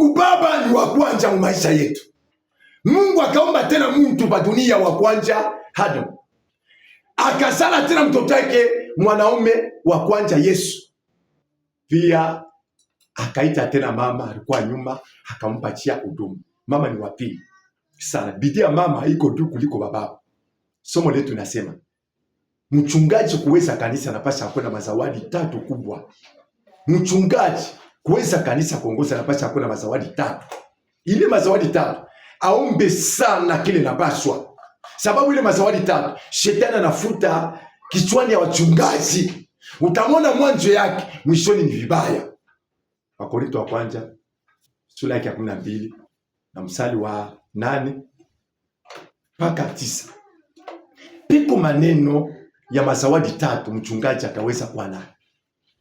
Mungu Baba ni wa kwanza mu maisha yetu. Mungu akaomba tena mtu pa dunia wa kwanza Adamu. Akazala tena mtoto wake mwanaume wa kwanza Yesu. Pia akaita tena mama alikuwa nyuma akampatia huduma. Mama ni wa pili sana. Bidii ya mama iko juu kuliko baba. Somo letu nasema mchungaji kuweza kanisa anapaswa kuwa na mazawadi 3 kubwa. Mchungaji kuweza kanisa kuongoza anapaswa kuwa na mazawadi 3. Ile mazawadi 3 aombe sana kile napaswa. Sababu ile mazawadi 3 shetani anafuta kichwani ya wachungaji. Utamona mwanzo yake, mwishoni ni vibaya. Wakorintho wa kwanza sura ya 12 na mstari wa 8 mpaka 9. Piko maneno ya mazawadi 3 mchungaji ataweza kuwa nayo.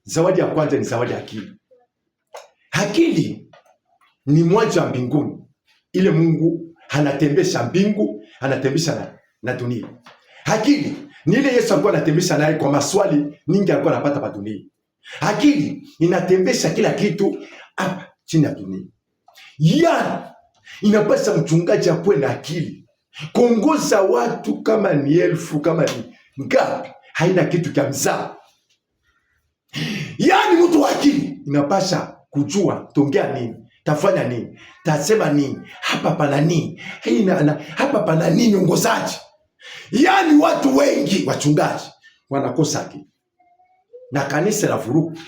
Zawadi ya kwanza ni zawadi ya akili. Akili ni mwanzo wa mbinguni. Ile Mungu anatembesha mbingu, anatembesha na dunia. Akili ni ile Yesu alikuwa anatembesha naye kwa maswali ningi alikuwa anapata pa dunia. Akili inatembesha kila kitu hapa chini ya dunia. Yani inapasa mchungaji akuwe na akili. Kuongoza watu kama ni 1000 kama ni ngapi haina kitu cha mzaa. Yani mtu wa akili inapasha kujua tongea nini, tafanya nini, tasema nini, hapa pana nini, hapa pana nini ongozaji. Yani watu wengi wachungaji wanakosa akili. Na kanisa la vurugu,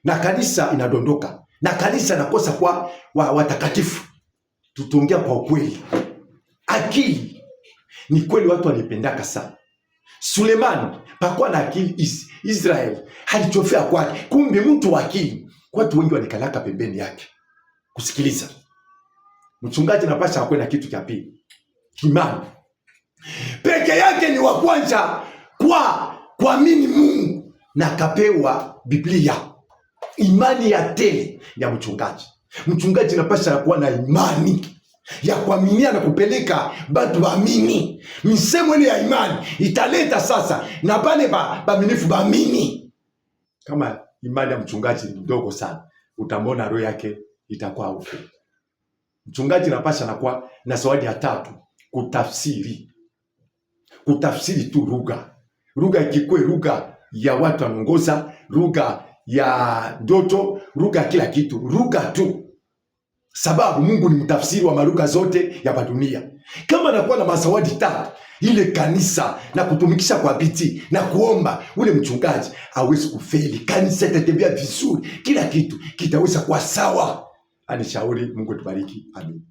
na kanisa inadondoka, na kanisa nakosa kwa watakatifu. Tutongea kwa ukweli. Akili ni kweli watu wanipendaka sana. Sulemani pakuwa na akili Israeli halichofia kwake. Kumbe mtu wa akili watu wengi walikalaka pembeni yake kusikiliza. Mchungaji anapaswa akuwe na kitu cha pili, imani. Peke yake ni wa kwanza kwa kuamini Mungu na akapewa Biblia. Imani ya tele ya mchungaji. Mchungaji anapaswa kuwa na imani ya kuaminia na kupeleka batu baamini. Misemo ile ya imani italeta sasa na bale baaminifu baamini. Kama imani ya mchungaji ni mdogo sana, utamona roho yake itakuwa ufu. Mchungaji anapaswa anakuwa na zawadi ya 3, kutafsiri. Kutafsiri tu lugha. Lugha ikikwe lugha ya watu wanaongoza, lugha ya ndoto, lugha kila kitu, lugha tu. Sababu Mungu ni mtafsiri wa malugha zote ya dunia. Kama anakuwa na mazawadi 3, ile kanisa na kutumikisha kwa bidii na kuomba, ule mchungaji hawezi kufeli. Kanisa itatembea vizuri, kila kitu kitaweza kuwa sawa. Anishauri. Mungu tubariki. Amen.